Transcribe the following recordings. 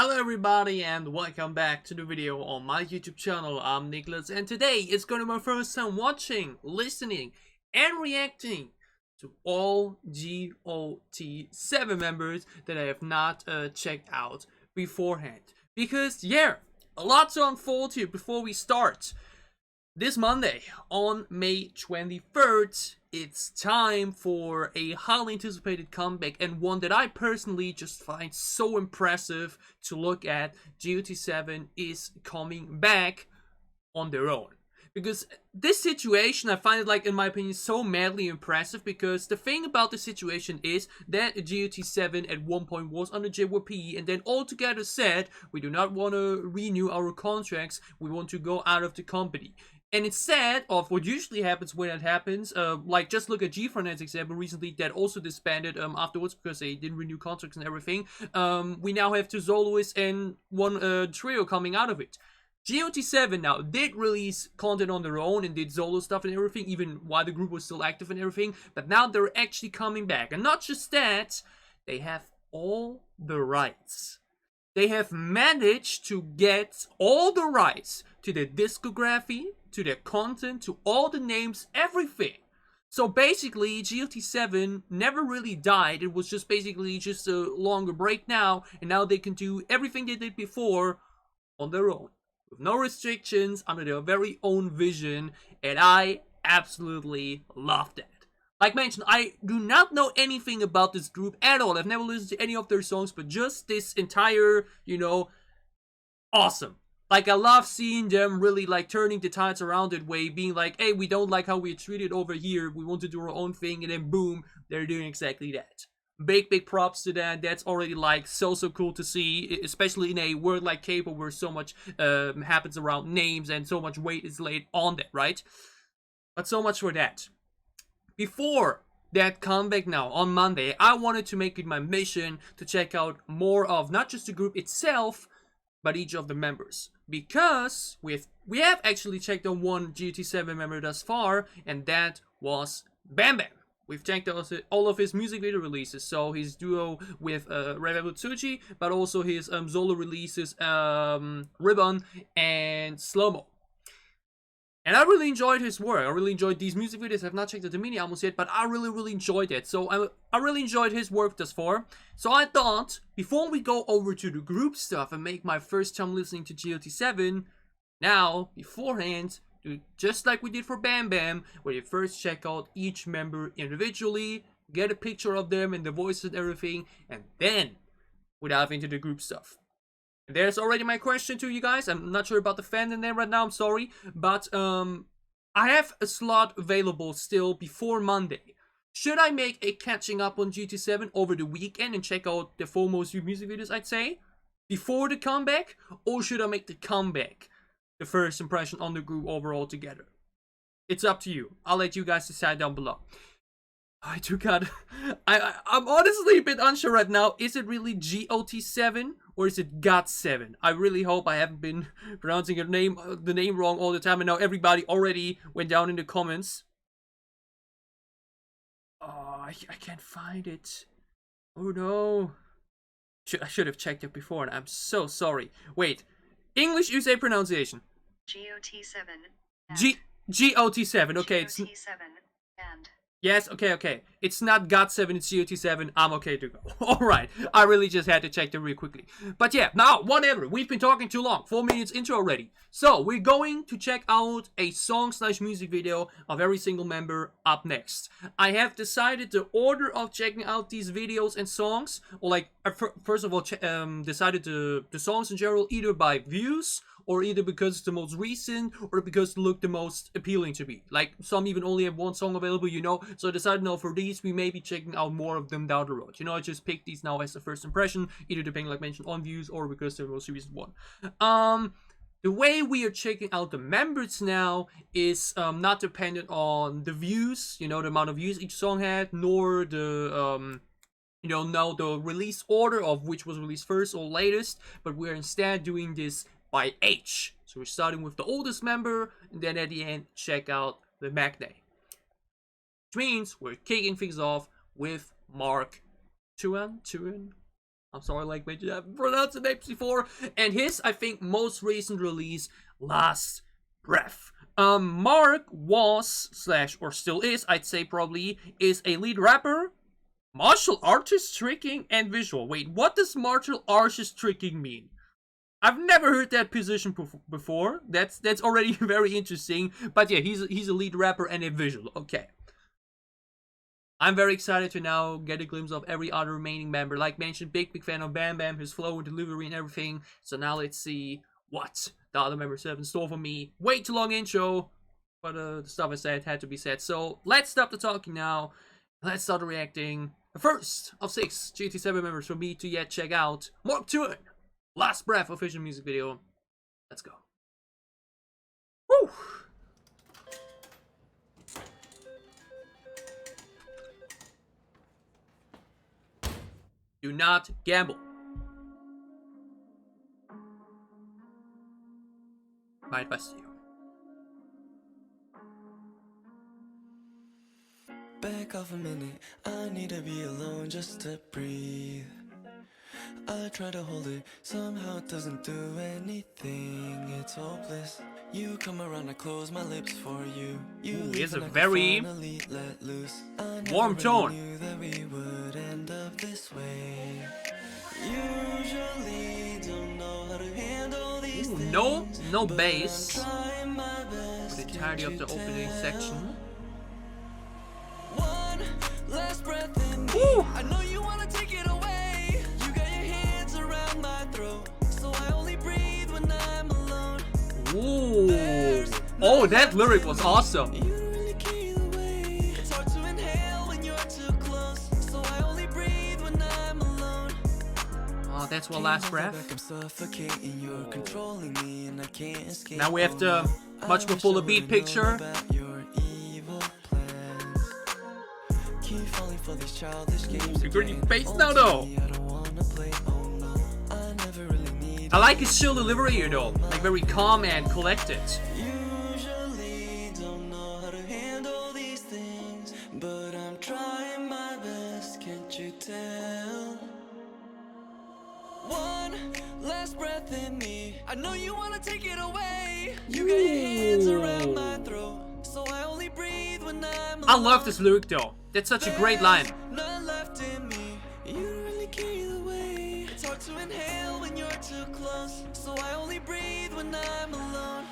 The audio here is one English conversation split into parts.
Hello everybody and welcome back to the video on my YouTube channel. I'm Nicholas and today it's gonna be my first time watching, listening and reacting to all GOT7 members that I have not checked out beforehand. Because yeah, a lot to unfold here before we start. This Monday, on May 23rd, it's time for a highly anticipated comeback and one that I personally just find so impressive to look at. GOT7 is coming back on their own. Because this situation, I find it, like, in my opinion, so madly impressive, because the thing about the situation is that GOT7 at one point was under JYP and then altogether said, we do not want to renew our contracts, we want to go out of the company. And instead of what usually happens when that happens, like just look at G-Fronet's example recently that also disbanded afterwards because they didn't renew contracts and everything. We now have two soloists and one trio coming out of it. GOT7 now did release content on their own and did solo stuff and everything, even while the group was still active and everything. But now they're actually coming back. And not just that, they have all the rights. They have managed to get all the rights to their discography, to their content, to all the names, everything. So basically, GOT7 never really died. It was just basically just a longer break now, and now they can do everything they did before on their own, with no restrictions, under their very own vision, and I absolutely love that. Like mentioned, I do not know anything about this group at all. I've never listened to any of their songs, but just this entire, awesome. Like, I love seeing them really, like, turning the tides around that way, being like, hey, we don't like how we're treated over here, we want to do our own thing, and then boom, they're doing exactly that. Big props to that. That's already, like, so cool to see, especially in a world like K-pop where so much happens around names and so much weight is laid on that, right? But so much for that. Before that comeback now, on Monday, I wanted to make it my mission to check out more of not just the group itself, but each of the members. Because we have actually checked on one GOT7 member thus far, and that was BamBam. We've checked out all of his music video releases, so his duo with Rebel Tsuji, but also his solo releases, Ribbon and Slow-Mo. And I really enjoyed his work. I really enjoyed these music videos. I've not checked out the mini albums yet, but I really enjoyed it. So I really enjoyed his work thus far. So I thought, before we go over to the group stuff and make my first time listening to GOT7, now, beforehand, do just like we did for BamBam, where you first check out each member individually, get a picture of them and the voices and everything, and then we dive into the group stuff. There's already my question to you guys. I'm not sure about the fandom name right now, I'm sorry. But I have a slot available still before Monday. Should I make a catching up on GOT7 over the weekend and check out the 4 most viewed music videos, I'd say, before the comeback? Or should I make the comeback the first impression on the group overall together? It's up to you. I'll let you guys decide down below. I'm honestly a bit unsure right now. Is it really GOT7 or is it GOT7? I really hope I haven't been pronouncing the name wrong all the time, and now everybody already went down in the comments. Oh, I can't find it. Oh no. I should have checked it before, and I'm so sorry. Wait, English USA pronunciation. GOT7. GOT7. Okay, GOT7 and. Yes, okay. It's not GOT7, it's GOT7. I'm okay to go. Alright, I really just had to check them real quickly. But yeah, now, whatever. We've been talking too long. 4 minutes intro already. So, we're going to check out a song/music video of every single member up next. I have decided the order of checking out these videos and songs, or like, first of all, decided the songs in general, either by views, or either because it's the most recent, or because it looked the most appealing to me. Like, some even only have 1 song available, so I decided, no, for these, we may be checking out more of them down the road. I just picked these now as the first impression, either depending, like mentioned, on views, or because they're the most recent one. The way we are checking out the members now is not dependent on the views, the amount of views each song had, nor the, now the release order of which was released first or latest, but we're instead doing this by age. So we're starting with the oldest member, and then at the end, check out the magnate. Which means we're kicking things off with Mark Tuan. I'm sorry, like mentioned, I've pronounced the names before. And his, I think, most recent release, Last Breath. Mark was, / or still is, I'd say probably, is a lead rapper, martial artist, tricking, and visual. Wait, what does martial artist tricking mean? I've never heard that position before. That's already very interesting. But yeah, he's a lead rapper and a visual. Okay. I'm very excited to now get a glimpse of every other remaining member. Like mentioned, big fan of BamBam, his flow and delivery and everything. So now let's see what the other members have in store for me. Way too long intro, but the stuff I said had to be said. So let's stop the talking now. Let's start reacting. The first of 6 GT7 members for me to yet check out. Mark Tuan, Last Breath official music video. Let's go. Woo! Do not gamble. My advice to you. Back off a minute, I need to be alone just to breathe. I try to hold it, somehow it doesn't do anything, it's hopeless. You come around, I close my lips for you. Ooh, it's a very warm tone. Knew that we would end up this way. Usually don't know how to handle these things, no bass. trying my best. The entirety of the opening section. One last breath in me. Ooh. I know you wanna take it away. You got your hands around my throat, so I only breathe when I'm alone. Ooh. Oh, that lyric was awesome. You don't really care the way. It's hard to inhale when you're too close, so I only breathe when I'm alone. Oh, that's what Last Breath. I'm suffocating, you're controlling me and I can't escape. Now we have the much more fuller beat picture. About your evil plans. Keep falling for these childish games. You're getting face now though. I don't wanna play, oh no. I never really need. I like his chill delivery here though. Like very calm and collected. Usually don't know how to handle these things, but I'm trying my best, can't you tell? One last breath in me. I know you wanna take it away. You got your hands around my throat, so I only breathe when I'm alone. I love this lyric though. That's such a great line. None left in me. You don't really care the way. It's hard to inhale when you're too close, so I only breathe when I'm alone.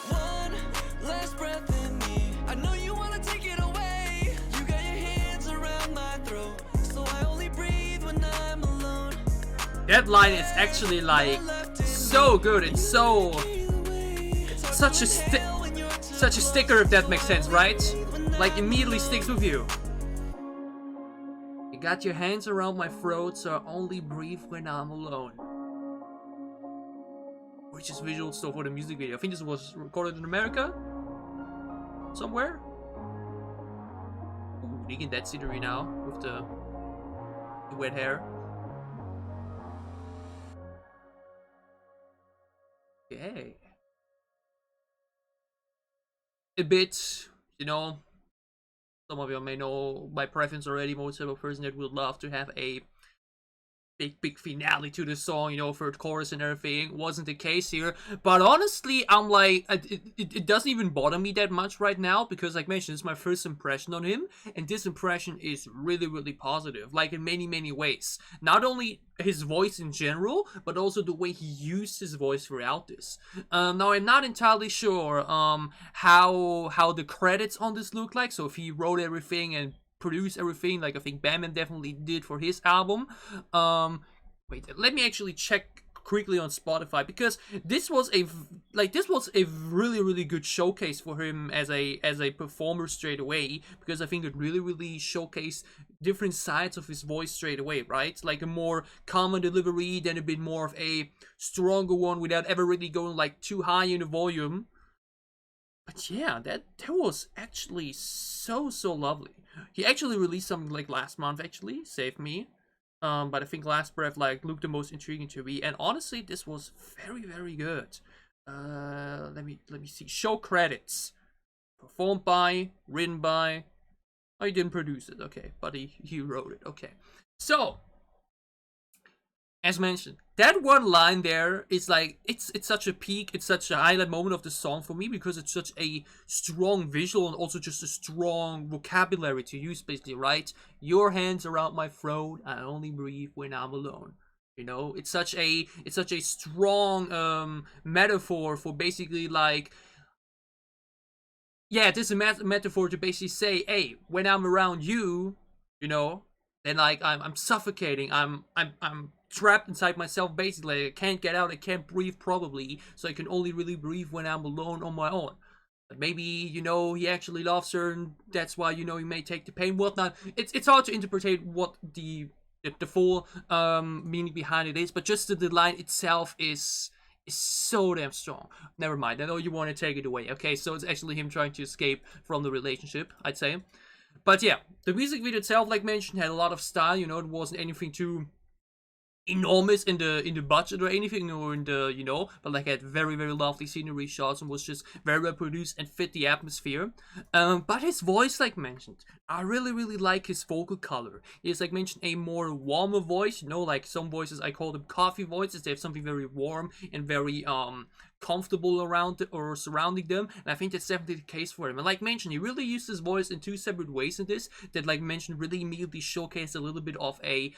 One last breath in me. I know you wanna take it away. You got your hands around my throat, so I only breathe when I'm alone. That line is actually like so good. It's so such a sticker, if that makes sense, right? Like immediately sticks with you. You got your hands around my throat, so I only breathe when I'm alone. Which is visual stuff for the music video. I think this was recorded in America, somewhere. Ooh, digging that scenery now with the wet hair. Okay. A bit, you know, some of you may know my preference already. Most of a person that would love to have a big finale to the song, you know, third chorus and everything. Wasn't the case here, but honestly, I'm like, it doesn't even bother me that much right now, because like mentioned, it's my first impression on him, and this impression is really positive, like in many ways. Not only his voice in general, but also the way he used his voice throughout this. Now I'm not entirely sure how the credits on this look like, so if he wrote everything and produce everything like I think BamBam definitely did for his album. Wait, let me actually check quickly on Spotify, because this was a really good showcase for him as a performer straight away, because I think it really showcased different sides of his voice straight away, right? Like a more common delivery, then a bit more of a stronger one without ever really going like too high in the volume. But yeah, that was actually so lovely. He actually released something like last month, actually, Save Me. But I think Last Breath like looked the most intriguing to me, and honestly, this was very good. Let me see. Show credits. Performed by, written by. Oh, he didn't produce it. Okay, but he wrote it. Okay, so as mentioned, that one line there is like, it's such a peak, it's such a highlight moment of the song for me, because it's such a strong visual and also just a strong vocabulary to use, basically, right? Your hands around my throat, I only breathe when I'm alone. You know, it's such a strong metaphor for basically like, yeah, this is a metaphor to basically say, hey, when I'm around you, you know, then like I'm suffocating, I'm trapped inside myself, basically. I can't get out, I can't breathe probably, so I can only really breathe when I'm alone on my own. But maybe, you know, he actually loves her, and that's why, you know, he may take the pain, whatnot. It's hard to interpret what the full meaning behind it is, but just the line itself is so damn strong. Never mind, I know you want to take it away. Okay, so it's actually him trying to escape from the relationship, I'd say. But yeah, the music video itself, like mentioned, had a lot of style. You know, it wasn't anything too enormous in the budget or anything, or in the, you know, but like had very lovely scenery shots and was just very well produced and fit the atmosphere. But his voice, like mentioned, I really like his vocal color. He has, like mentioned, a more warmer voice, you know, like some voices I call them coffee voices. They have something very warm and very comfortable around or surrounding them, and I think that's definitely the case for him. And like mentioned, he really used his voice in two separate ways in this that, like mentioned, really immediately showcased a little bit of a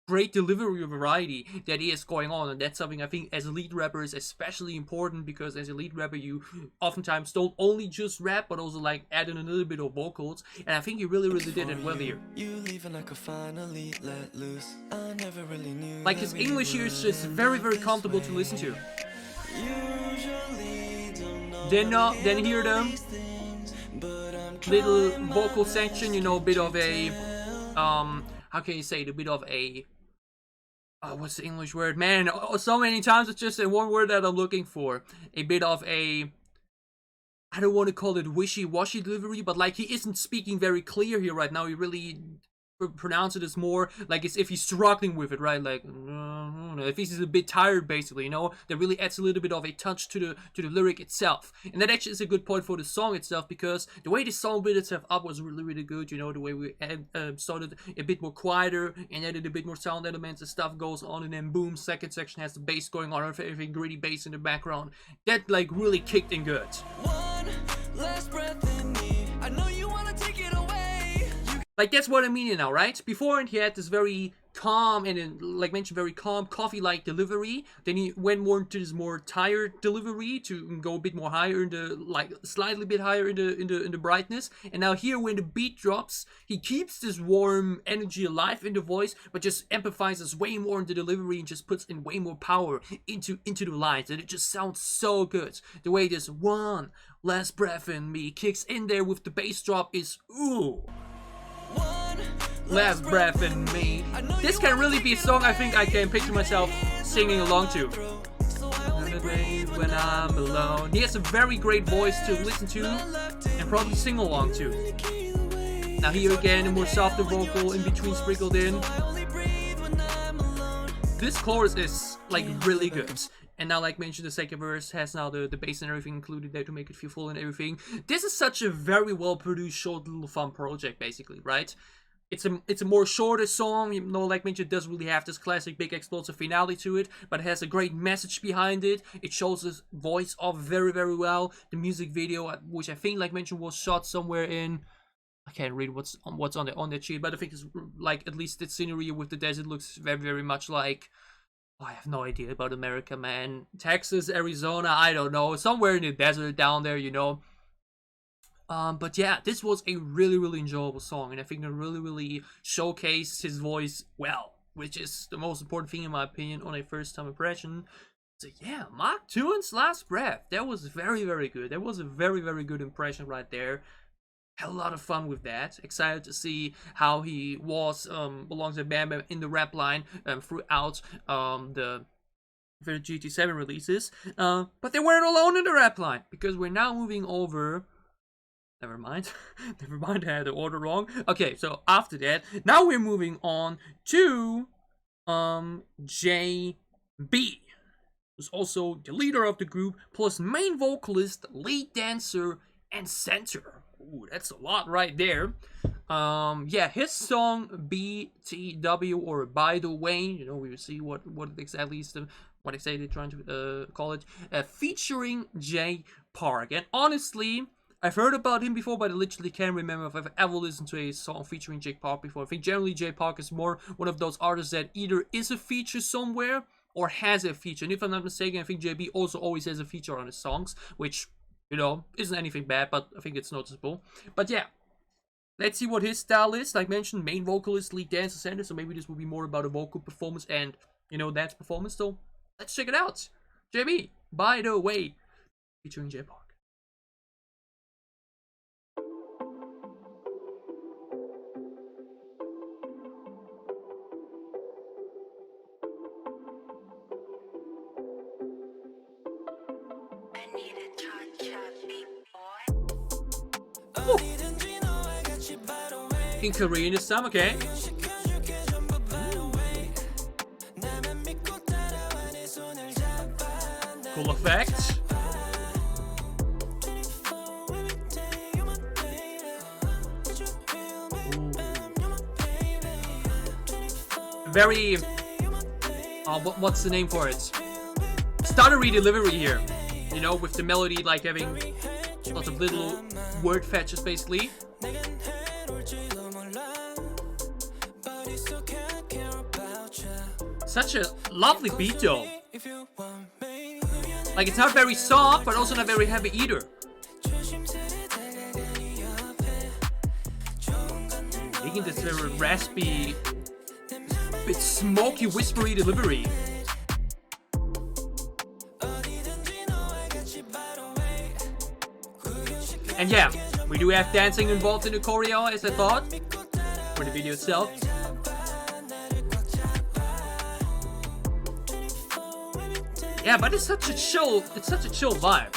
great delivery variety that is going on, and that's something I think as a lead rapper is especially important, because as a lead rapper you oftentimes don't only just rap but also like add in a little bit of vocals, and I think you really did it well here. Like his English here is just very comfortable to listen to. Then hear the little vocal section, you know, a bit of a how can you say it, a bit of a what's the English word, man? So many times it's just one word that I'm looking for. A bit of a, I don't want to call it wishy-washy delivery, but like he isn't speaking very clear here right now. He really pronounce it as more like as if he's struggling with it, right? Like if he's a bit tired, basically, you know, that really adds a little bit of a touch to the lyric itself. And that actually is a good point for the song itself, because the way the song built itself up was really good. You know, the way we started a bit more quieter and added a bit more sound elements and stuff goes on, and then boom, second section has the bass going on, everything gritty bass in the background. That like really kicked in good. One last breath in me. I know you wanna take it away. Like, that's what I mean now, right? Before he had this very calm and, like mentioned, very calm coffee-like delivery. Then he went more into this more tired delivery to go a bit more higher in the, like, slightly bit higher in the brightness. And now here, when the beat drops, he keeps this warm energy alive in the voice, but just emphasizes way more in the delivery and just puts in way more power into the lines. And it just sounds so good. The way this one last breath in me kicks in there with the bass drop is ooh. Last breath in me. This can really be a song I think I can picture myself singing along to. When I'm alone. He has a very great voice to listen to and probably sing along to. Now here again, a more softer vocal in between sprinkled in. This chorus is like really good. And now, like mentioned, the second verse has now the bass and everything included there to make it feel full and everything. This is such a very well produced, short, little fun project, basically, right? It's a more shorter song, you know, like mentioned, it doesn't really have this classic big explosive finale to it, but it has a great message behind it. It shows his voice off very well. The music video, which I think, like mentioned, was shot somewhere in, I can't read what's on that sheet, but I think it's like, at least the scenery with the desert looks very much like, oh, I have no idea about America, man. Texas, Arizona, I don't know, somewhere in the desert down there, you know. But yeah, this was a really enjoyable song, and I think it really showcased his voice well, which is the most important thing in my opinion on a first time impression. So yeah, Mark Tuan's Last Breath, that was very good. That was a very good impression right there. Had a lot of fun with that. Excited to see how he was alongside BamBam in the rap line throughout the GT7 releases. But they weren't alone in the rap line, because we're now moving over. Never mind. I had the order wrong. Okay, so after that, now we're moving on to JB, who's also the leader of the group, plus main vocalist, lead dancer, and center. Ooh, that's a lot right there. Yeah, his song B.T.W or By the Way, you know, we will see what exactly is what exactly they're trying to call it, featuring J Park. And honestly, I've heard about him before, but I literally can't remember if I've ever listened to a song featuring J Park before. I think generally J Park is more one of those artists that either is a feature somewhere or has a feature. And if I'm not mistaken, I think JB also always has a feature on his songs, which, you know, isn't anything bad, but I think it's noticeable. But yeah, let's see what his style is. Like mentioned, main vocalist, lead dancer, center, so maybe this will be more about a vocal performance and, you know, dance performance. So let's check it out. JB, By the Way, featuring J Park. In Korean this time, okay. Cool effect. Very, what's the name for it? Stuttery delivery here. You know, with the melody like having lots of little word fetches basically. Such a lovely beat though. Like, it's not very soft, but also not very heavy either. Making this very raspy, bit smoky, whispery delivery. And yeah, we do have dancing involved in the choreo, as I thought, for the video itself. Yeah, but it's such a chill vibe.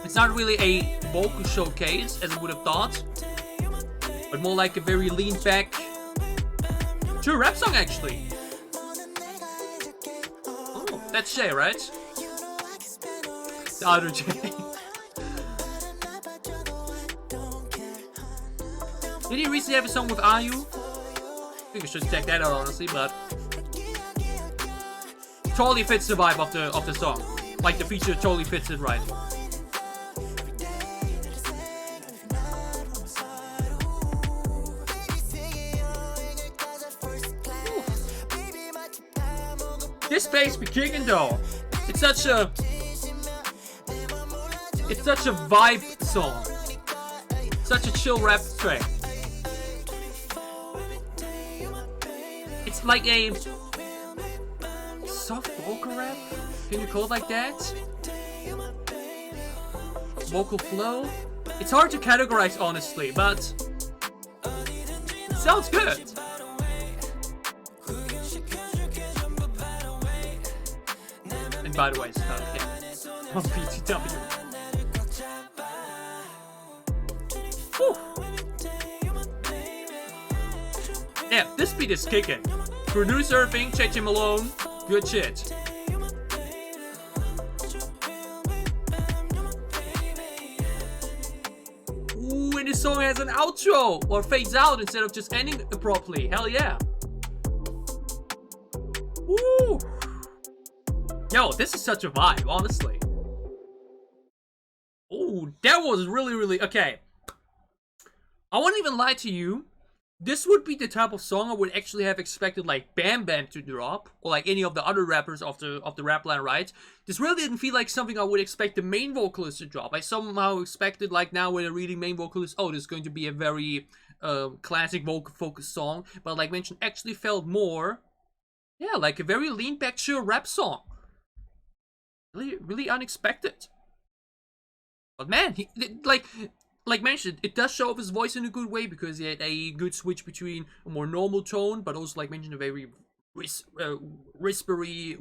It's not really a vocal showcase, as I would have thought, but more like a very lean back to a rap song, actually. Oh, that's Jay, right? The other Jay. Did he recently have a song with IU? I think I should check that out, honestly, but totally fits the vibe of the song. Like, the feature totally fits it right. This bass be kicking though. It's such a vibe song. Such a chill rap track. It's like a soft vocal rap? Can you call it like that? Vocal flow? It's hard to categorize honestly, but it sounds good. And by the way, it's not on B.T.W. Yeah, this beat is kicking. Producer being Malone. Good shit. Ooh, and this song has an outro or fades out instead of just ending properly. Hell yeah. Ooh. Yo, this is such a vibe, honestly. Ooh, that was really okay. I won't even lie to you. This would be the type of song I would actually have expected like BamBam to drop, or like any of the other rappers of the rap line, right? This really didn't feel like something I would expect the main vocalist to drop. I somehow expected, like now when I'm reading main vocalist, oh, this is going to be a very classic vocal focused song. But like mentioned, actually felt more, yeah, like a very lean back chill rap song. Really unexpected. But man, like mentioned, it does show off his voice in a good way because he had a good switch between a more normal tone, but also, like mentioned, a very whispery,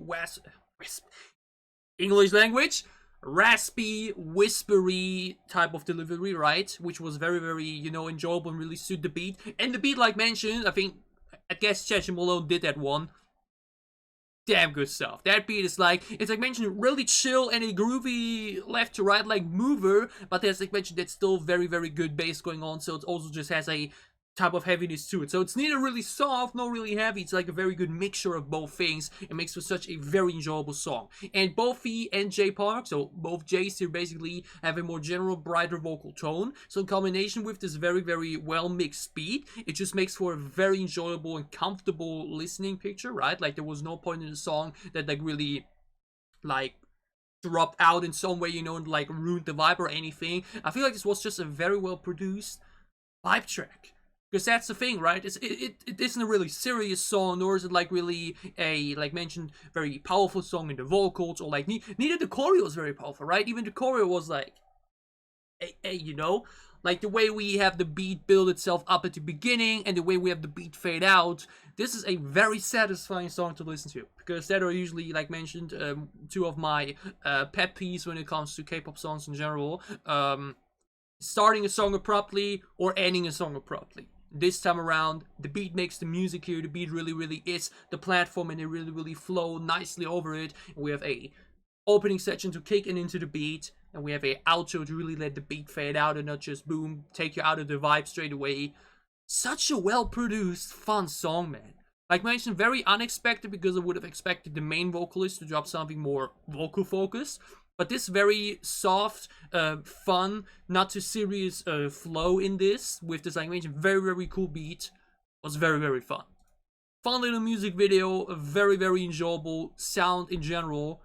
English language, raspy, whispery type of delivery, right? Which was very, you know, enjoyable and really suit the beat. And the beat, like mentioned, I guess Malone did that one. Damn good stuff. That beat is like, it's like mentioned, really chill and a groovy left to right like mover, but there's like mentioned, that's still very good bass going on, so it also just has a type of heaviness to it. So it's neither really soft nor really heavy. It's like a very good mixture of both things. It makes for such a very enjoyable song. And both he and Jay Park, so both Jays here basically have a more general, brighter vocal tone. So in combination with this very, very well mixed beat, it just makes for a very enjoyable and comfortable listening picture, right? Like there was no point in the song that like really like dropped out in some way, you know, and like ruined the vibe or anything. I feel like this was just a very well produced vibe track. Because that's the thing, right? It isn't a really serious song, nor is it like really a, like mentioned, very powerful song in the vocals, or like neither the choreo was very powerful, right? Even the choreo was like, you know, like the way we have the beat build itself up at the beginning and the way we have the beat fade out. This is a very satisfying song to listen to, because that are usually, like mentioned, two of my pet peeves when it comes to K-pop songs in general. Starting a song abruptly or ending a song abruptly. This time around, the beat makes the music here. The beat really is the platform, and they really flow nicely over it. And we have a opening section to kick into the beat, and we have a outro to really let the beat fade out and not just boom, take you out of the vibe straight away. Such a well-produced, fun song, man. Like mentioned, very unexpected, because I would have expected the main vocalist to drop something more vocal focused. But this very soft, fun, not too serious flow in this, with this, like I mentioned, very cool beat, was very fun. Fun little music video, a very enjoyable sound in general.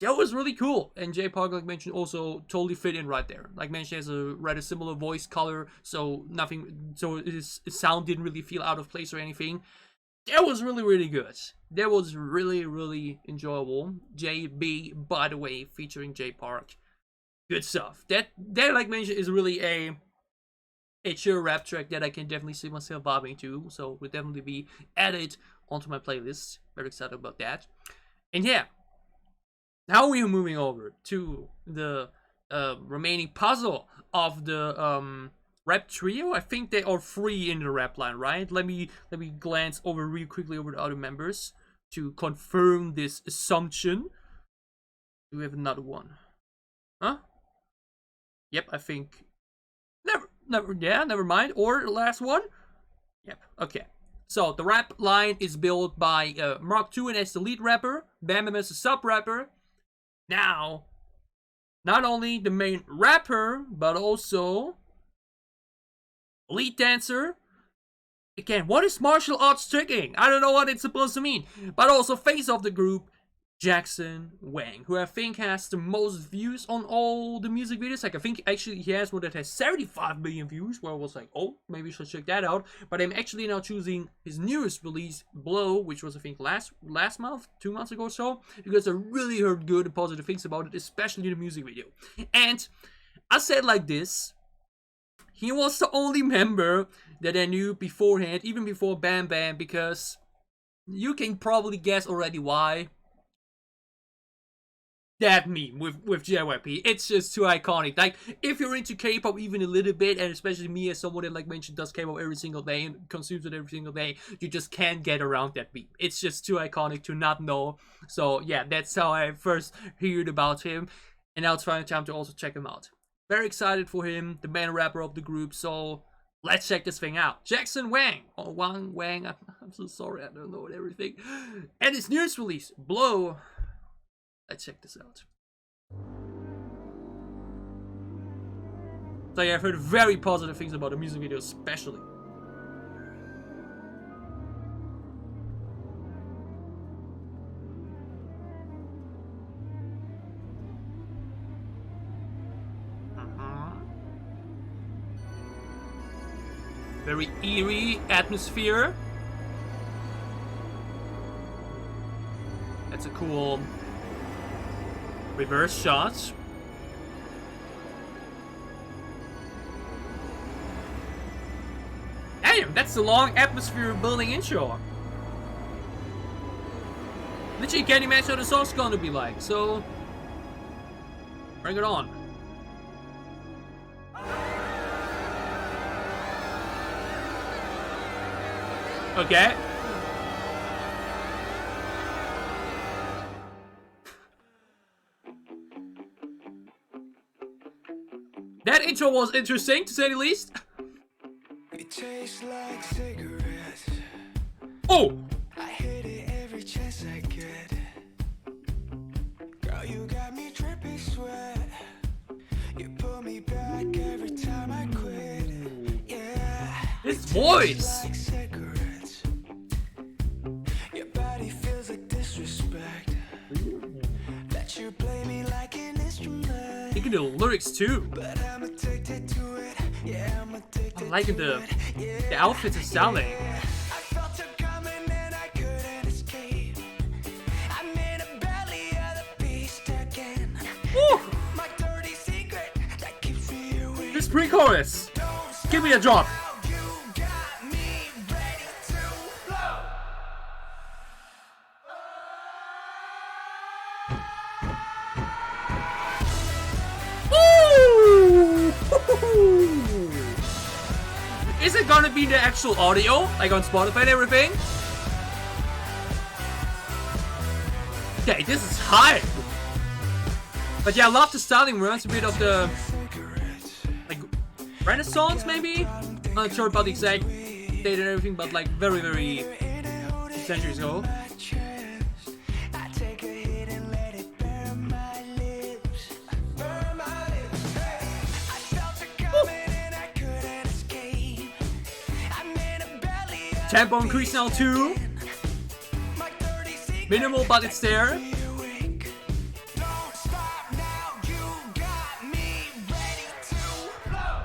That was really cool. And Jay Park, like mentioned, also totally fit in right there. Like mentioned, has a rather similar voice color, so his sound didn't really feel out of place or anything. That was really good. That was really enjoyable. JB, by the way, featuring Jay Park. Good stuff. That like mentioned, is really a chill rap track that I can definitely see myself bobbing to. So will definitely be added onto my playlist. Very excited about that. And yeah, now we are moving over to the remaining puzzle of the rap trio. I think they are 3 in the rap line, right? Let me glance over real quickly over the other members to confirm this assumption. Do we have another one? Huh? Yep, I think never mind. Or the last one? Yep, okay. So the rap line is built by Mark Tuan as the lead rapper, BamBam as the sub rapper. Now, not only the main rapper, but also lead dancer. Again, what is martial arts tricking? I don't know what it's supposed to mean. But also face of the group, Jackson Wang, who I think has the most views on all the music videos. Like, I think actually he has one that has 75 million views, where I was like, oh, maybe I should check that out. But I'm actually now choosing his newest release, Blow, which was I think last month, 2 months ago or so, because I really heard good and positive things about it, especially the music video. And I said like this: he was the only member that I knew beforehand, even before BamBam, because you can probably guess already why. That meme with JYP, it's just too iconic. Like, if you're into K-pop even a little bit, and especially me as someone that, like mentioned, does K-pop every single day and consumes it every single day, you just can't get around that meme. It's just too iconic to not know. So yeah, that's how I first heard about him, and now it's finally time to also check him out. Very excited for him, the main rapper of the group, so let's check this thing out. Jackson Wang, or Wang, I'm so sorry, I don't know everything. And his newest release, Blow. Let's check this out. So yeah, I've heard very positive things about the music video, especially. Very eerie atmosphere. That's a cool reverse shot. Damn, that's the long atmosphere building intro. Literally can't imagine what the song's gonna be like, so bring it on. Okay. That intro was interesting, to say the least. taste like cigarettes. Oh! I hit it every chance I get. Girl, you got me dripping sweat. You pull me back every time I quit. Yeah. His voice! Like cigarettes. Your body feels like disrespect. That you play me like an instrument. You can do lyrics too. But I'm addicted to it. Yeah, I'm addicted. I'm liking the outfits are selling. I felt her coming and I couldn't escape. I'm in the belly of the beast again. Woo! My dirty secret that keeps me awake. This pre-chorus. Give me a drop. You got me ready to blow. Woo! Is it gonna be the actual audio, like on Spotify and everything? Okay, this is hype. But yeah, I love the styling. Reminds me a bit of the like Renaissance, maybe. I'm not sure about the exact date and everything, but like very, very centuries ago. I take a hit and let it burn my lips. Burn my lips. Hey. I felt her coming and I couldn't escape. I'm in a belly of Tempo increase now too. my dirty secret. Minimal, but it's there. Awake. Don't stop now. You got me ready to blow.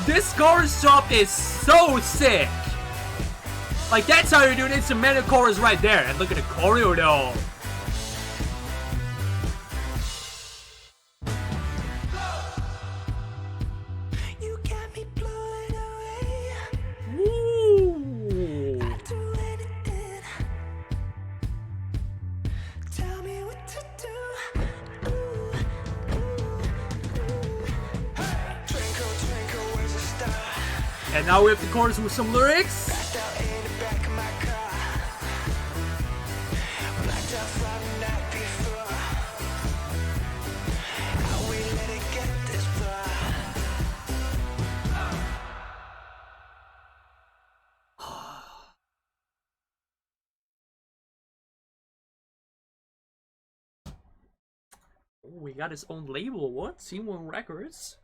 This chorus drop is so sick. Like that's how you do an instrumental chorus right there. And look at the choreo though. You got me blowing away. Ooh. I'd do anything. Tell me what to do. Twinkle, twinkle, where's the star? And now we have the chorus with some lyrics. Passed out in the back of my car. Blacked out from the night before. How we let it get this far? Oh, we got his own label. What? C1 Records?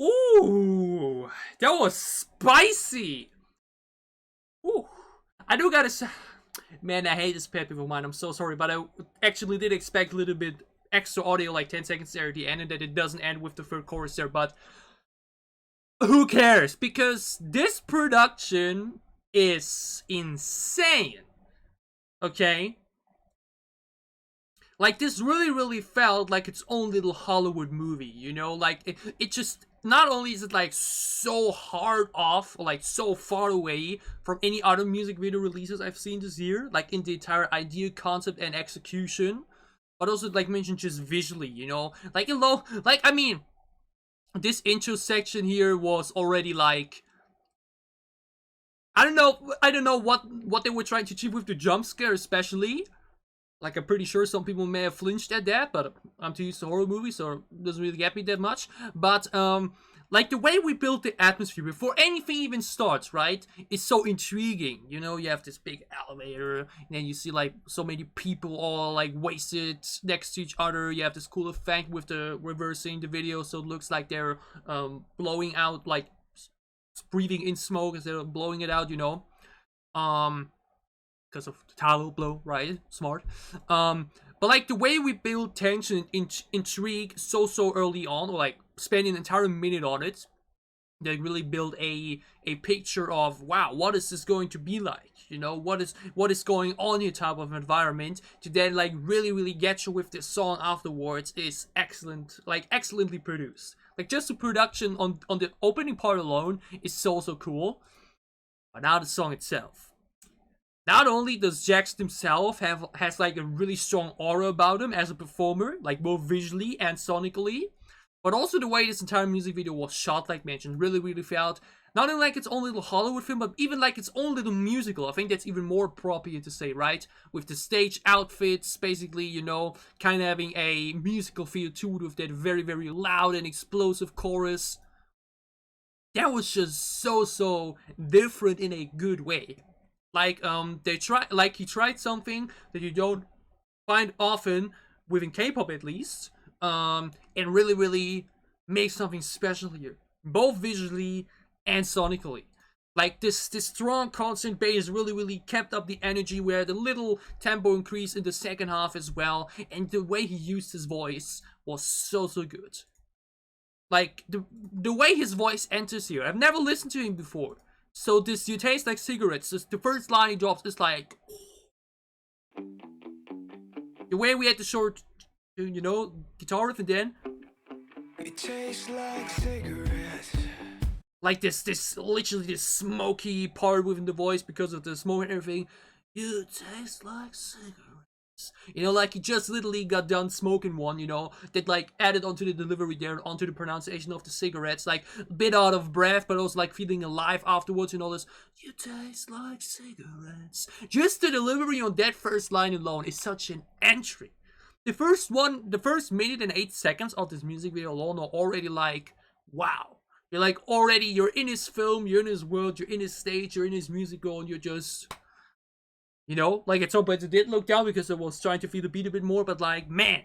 Ooh, that was spicy. Ooh, I do gotta say, man, I hate this pet peeve of mine. I'm so sorry, but I actually did expect a little bit extra audio, like 10 seconds there at the end, and that it doesn't end with the third chorus there. But who cares? Because this production is insane. Okay. Like, this really felt like its own little Hollywood movie, you know? Like, it just, not only is it, like, so hard off, or, like, so far away from any other music video releases I've seen this year, like, in the entire idea, concept, and execution, but also, like, mentioned just visually, you know? Like, you know, like, I mean, this intro section here was already, like, I don't know what they were trying to achieve with the jump scare, especially. Like, I'm pretty sure some people may have flinched at that, but I'm too used to horror movies, so it doesn't really get me that much. But, like, the way we built the atmosphere before anything even starts, right, is so intriguing. You know, you have this big elevator, and then you see, like, so many people all, like, wasted next to each other. You have this cool effect with the reversing the video, so it looks like they're, blowing out, like, breathing in smoke instead of blowing it out, you know. Because of the title blow, right? Smart. But like the way we build tension and intrigue so early on, or like spending an entire minute on it, they really build a picture of, wow, what is this going to be like? You know, what is going on here type of environment, to then like really get you with this song afterwards is excellent, like excellently produced. Like just the production on the opening part alone is so cool. But now the song itself. Not only does Jackson himself has like a really strong aura about him as a performer, like both visually and sonically, but also the way this entire music video was shot, like mentioned, really felt Not only like its own little Hollywood film, but even like its own little musical. I think that's even more appropriate to say, right? With the stage outfits, basically, you know, kind of having a musical feel to it with that very, very loud and explosive chorus. That was just so different in a good way. Like, he tried something that you don't find often within K-pop at least, and really make something special here, both visually and sonically. Like this strong constant bass really kept up the energy, where the little tempo increase in the second half as well, and the way he used his voice was so good. Like the way his voice enters here, I've never listened to him before. So this "You Taste Like Cigarettes," the first line he drops is like, the way we had the short, you know, guitar riff, and then It tastes like cigarettes. like this literally this smoky part within the voice because of the smoke and everything. You taste like cigarettes. You know, like he just literally got done smoking one, you know, that like added onto the delivery there, onto the pronunciation of the cigarettes, like a bit out of breath, but also like feeling alive afterwards, and all this. You taste like cigarettes. Just the delivery on that first line alone is such an entry. The first minute and 8 seconds of this music video alone are already like, wow. You're like already, you're in his film, you're in his world, you're in his stage, you're in his musical, and you're just, you know, like at some point it did look down because I was trying to feel the beat a bit more, but like, man,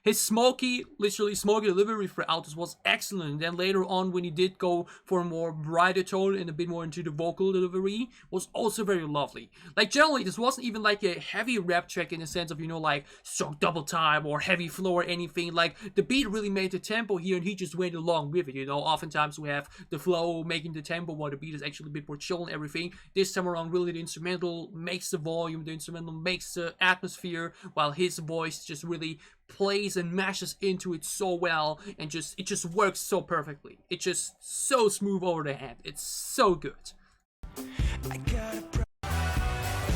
his literally smoky delivery throughout this was excellent. And then later on, when he did go for a more brighter tone and a bit more into the vocal delivery, was also very lovely. Like generally, this wasn't even like a heavy rap track in the sense of, you know, like strong double time or heavy flow or anything. Like the beat really made the tempo here, and he just went along with it. You know, oftentimes we have the flow making the tempo while the beat is actually a bit more chill and everything. This time around, really the instrumental makes the volume, the instrumental makes the atmosphere, while his voice just really plays and mashes into it so well, and it just works so perfectly. It's just so smooth over the head. It's so good.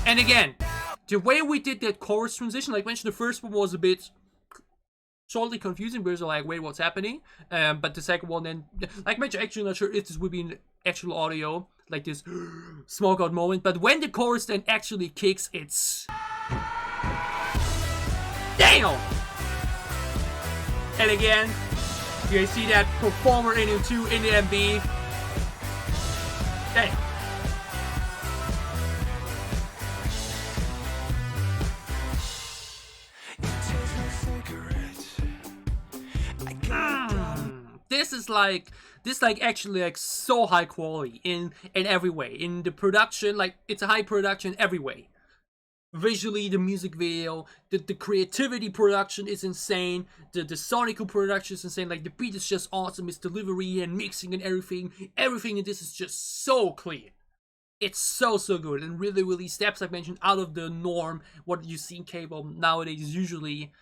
And again, the way we did that chorus transition, like I mentioned, the first one was a bit shortly confusing because like, wait, what's happening? But the second one, then, like I mentioned, actually not sure if this would be in actual audio, like this smoke out moment. But when the chorus then actually kicks, it's damn. And again, you guys see that performer in him too in the MV. Damn. This like actually like so high quality in every way. In the production, like it's a high production every way. Visually, the music video, the creativity production is insane, the sonical production is insane, like the beat is just awesome, its delivery and mixing and everything in this is just so clean. It's so good, and really steps, like mentioned, out of the norm, what you see in K-pop nowadays usually.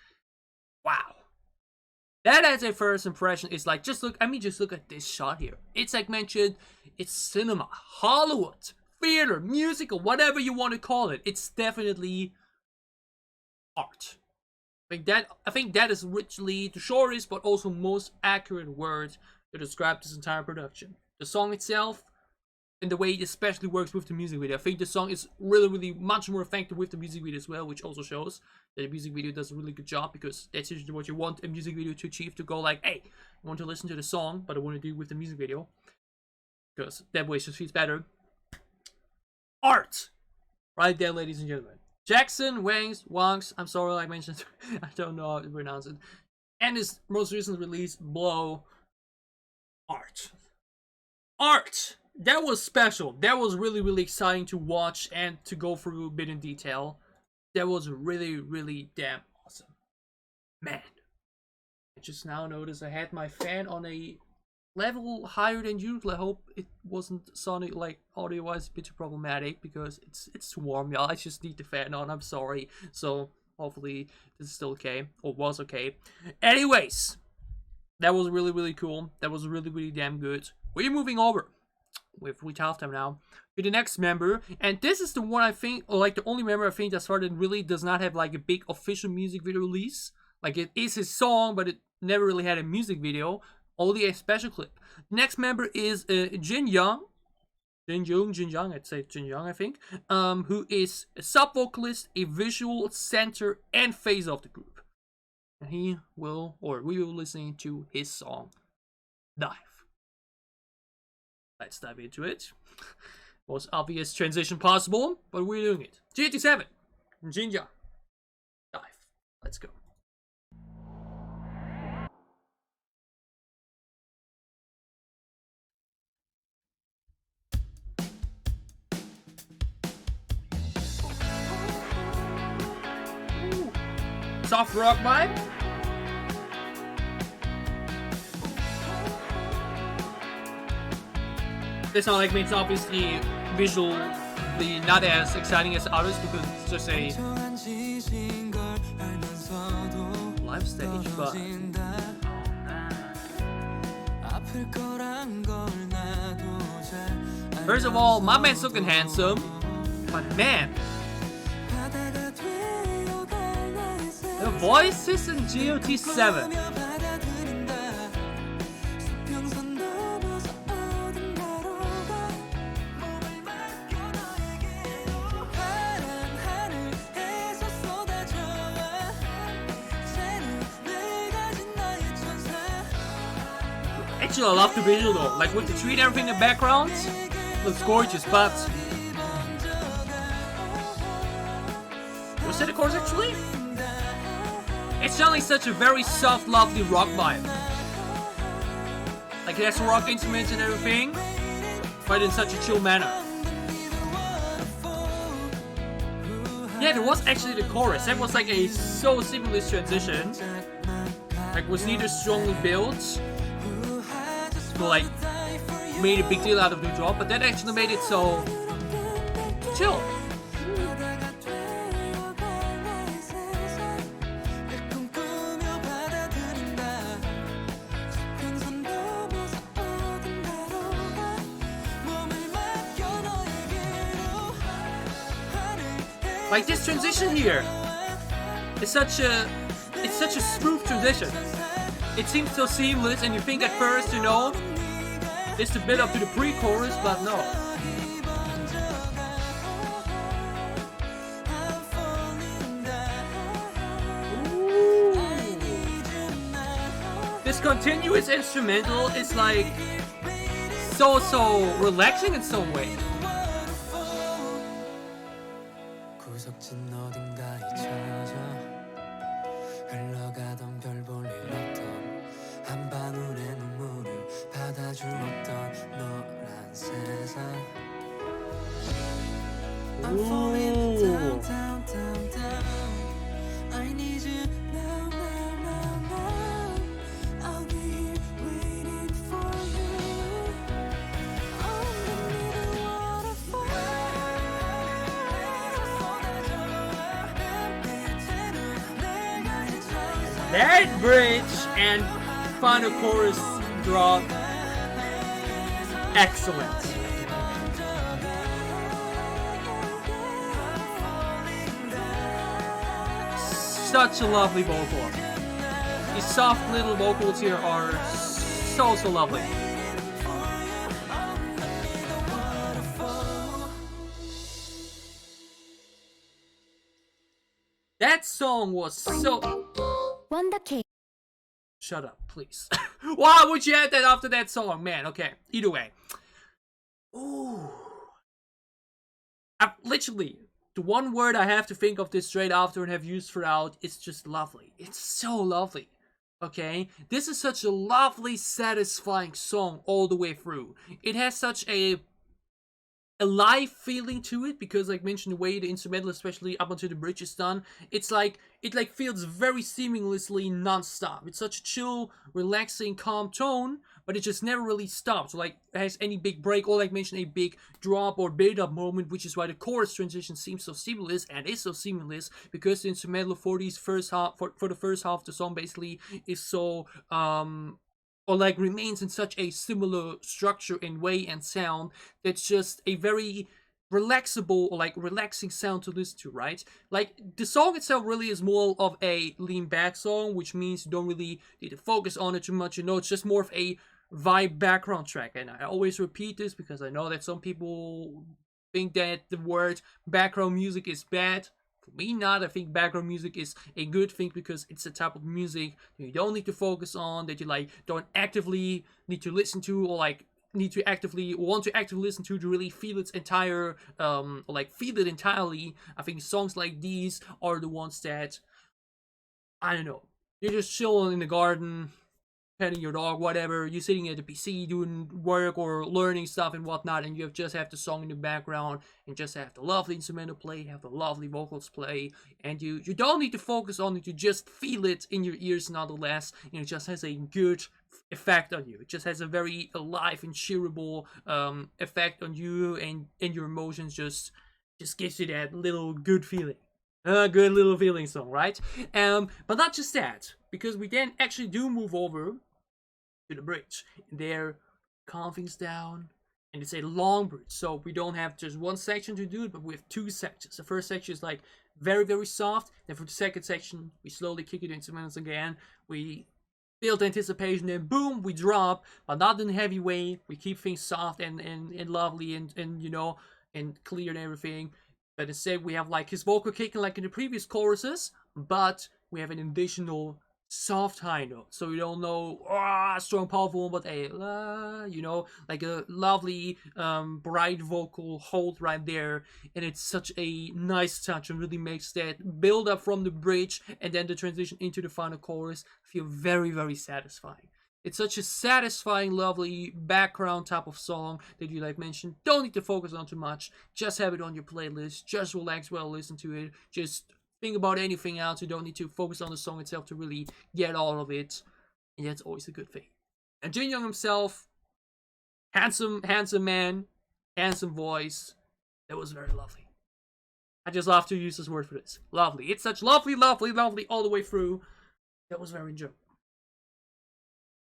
Wow. That as a first impression is like, just look at this shot here. It's like mentioned, it's cinema, Hollywood, theater, musical, whatever you want to call it. It's definitely art. I think that is literally the shortest but also most accurate word to describe this entire production. The song itself and the way it especially works with the music video. I think the song is really much more effective with the music video as well, which also shows that the music video does a really good job, because that's usually what you want a music video to achieve, to go like, hey, I want to listen to the song, but I want to do it with the music video, because that way it just feels better. Art! Right there, ladies and gentlemen. Jackson, Wang's, I'm sorry, like I mentioned, I don't know how to pronounce it. And his most recent release, Blow. Art. Art! That was special. That was really exciting to watch and to go through a bit in detail. That was really damn awesome. Man. I just now noticed I had my fan on a level higher than usual. I hope it wasn't sonic, like audio wise, a bit too problematic, because it's too warm, y'all. I just need the fan on, I'm sorry. So hopefully this is still okay, or was okay. Anyways, that was really cool. That was really damn good. We're moving over with halftime now to the next member, and this is the one I think, or like the only member I think that started really does not have like a big official music video release. Like it is his song, but it never really had a music video. only a special clip. The next member is Jinyoung. Jinyoung, I'd say Jinyoung, I think, who is a sub-vocalist, a visual center, and face of the group. And we will listen to his song, Dive. Let's dive into it. Most obvious transition possible, but we're doing it. G87, Jinyoung, Dive. Let's go. Soft rock vibe. This song like means obviously visually not as exciting as others because it's just a live stage, but first of all, my man's looking handsome, but man, the voices in GOT7. Actually, I love the visual though, like with the tree and everything in the background, looks gorgeous, but was that the chorus actually? It's sounding such a very soft, lovely rock vibe. Like it has rock instruments and everything, but in such a chill manner. Yeah, there was actually the chorus. That was like a so seamless transition. Like was neither strongly built, or like made a big deal out of the drop, but that actually made it so chill. Like this transition here, it's such a smooth transition. It seems so seamless, and you think at first, you know, it's the build up to the pre-chorus, but no. Ooh. This continuous instrumental is like so relaxing in some way. That bridge and final chorus drop, excellent. Such a lovely vocal. These soft little vocals here are so lovely. That song was so... Wondercake. Shut up, please. Why would you add that after that song, man? Okay, either way. Ooh. Literally, the one word I have to think of this straight after and have used throughout is just lovely. It's so lovely. Okay? This is such a lovely, satisfying song all the way through. It has such a live feeling to it because, like mentioned, the way the instrumental, especially up until the bridge is done, it's like it feels very seamlessly non-stop. It's such a chill, relaxing, calm tone, but it just never really stops. Like it has any big break or, like mentioned, a big drop or build-up moment, which is why the chorus transition seems so seamless and is so seamless because the instrumental for these first half for the first half of the song basically is so or like remains in such a similar structure and way and sound that's just a very relaxable or like relaxing sound to listen to, right? Like the song itself really is more of a lean back song, which means you don't really need to focus on it too much. You know, it's just more of a vibe background track. And I always repeat this because I know that some people think that the word background music is bad. For me, not. I think background music is a good thing because it's a type of music that you don't need to focus on, that you like don't actively need to listen to, or like need to actively want to actively listen to really feel its entire or like feel it entirely. I think songs like these are the ones that, I don't know, you're just chilling in the garden, petting your dog, whatever, you're sitting at the PC doing work or learning stuff and whatnot, and you just have the song in the background and just have the lovely instrumental play, have the lovely vocals play, and you don't need to focus on it, you just feel it in your ears nonetheless, and it just has a good effect on you. It just has a very alive and cheerable effect on you, and your emotions just gives you that little good feeling. A good little feeling song, right? But not just that, because we then actually do move over to the bridge. And there, calm things down, and it's a long bridge, so we don't have just one section to do it, but we have two sections. The first section is like very, very soft. Then for the second section, we slowly kick it into minutes again. We build anticipation, and boom, we drop, but not in a heavy way. We keep things soft and lovely and you know, and clear and everything. But instead, we have like his vocal kicking like in the previous choruses, but we have an additional soft high note, so you don't know strong powerful, but a you know, like a lovely bright vocal hold right there, and it's such a nice touch and really makes that build up from the bridge and then the transition into the final chorus feel very, very satisfying. It's such a satisfying, lovely background type of song that you like mentioned don't need to focus on too much. Just have it on your playlist, just relax while listen to it, just think about anything else. You don't need to focus on the song itself to really get all of it. And that's always a good thing. And Jinyoung himself, handsome man, handsome voice. That was very lovely. I just love to use this word for this. Lovely. It's such lovely, lovely, lovely all the way through. That was very enjoyable.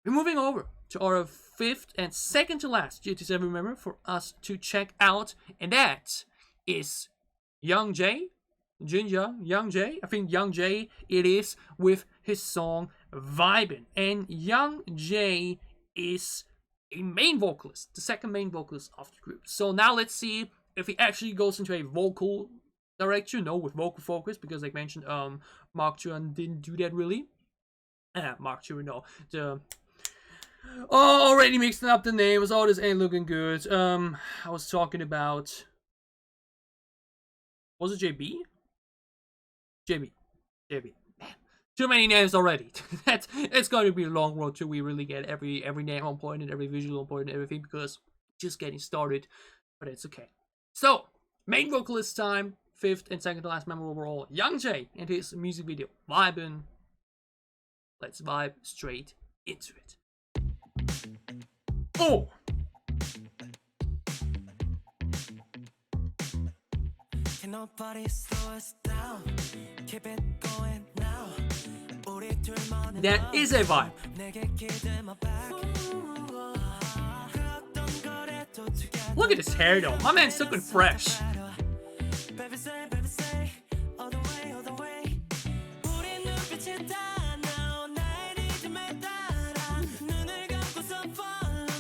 We're moving over to our fifth and second to last GT7 member for us to check out. And that is Youngjae. Jinyoung, Youngjae, I think Youngjae it is, with his song Vibin. And Youngjae is a main vocalist, the second main vocalist of the group. So now let's see if he actually goes into a vocal direction, no, with vocal focus, because like mentioned, Mark Tuan didn't do that really. Mark Tuan, no, already mixing up the names, all this ain't looking good. I was talking about, was it JB? JB. Man, too many names already. It's going to be a long road till we really get every name on point and every visual on point and everything, because just getting started, but it's okay. So, main vocalist time, fifth and second to last member overall, Youngjae and his music video, Vibin. Let's vibe straight into it. Oh! Can nobody slow us down? Keep it going now. That is a vibe. Look at his hair though. My man's looking fresh.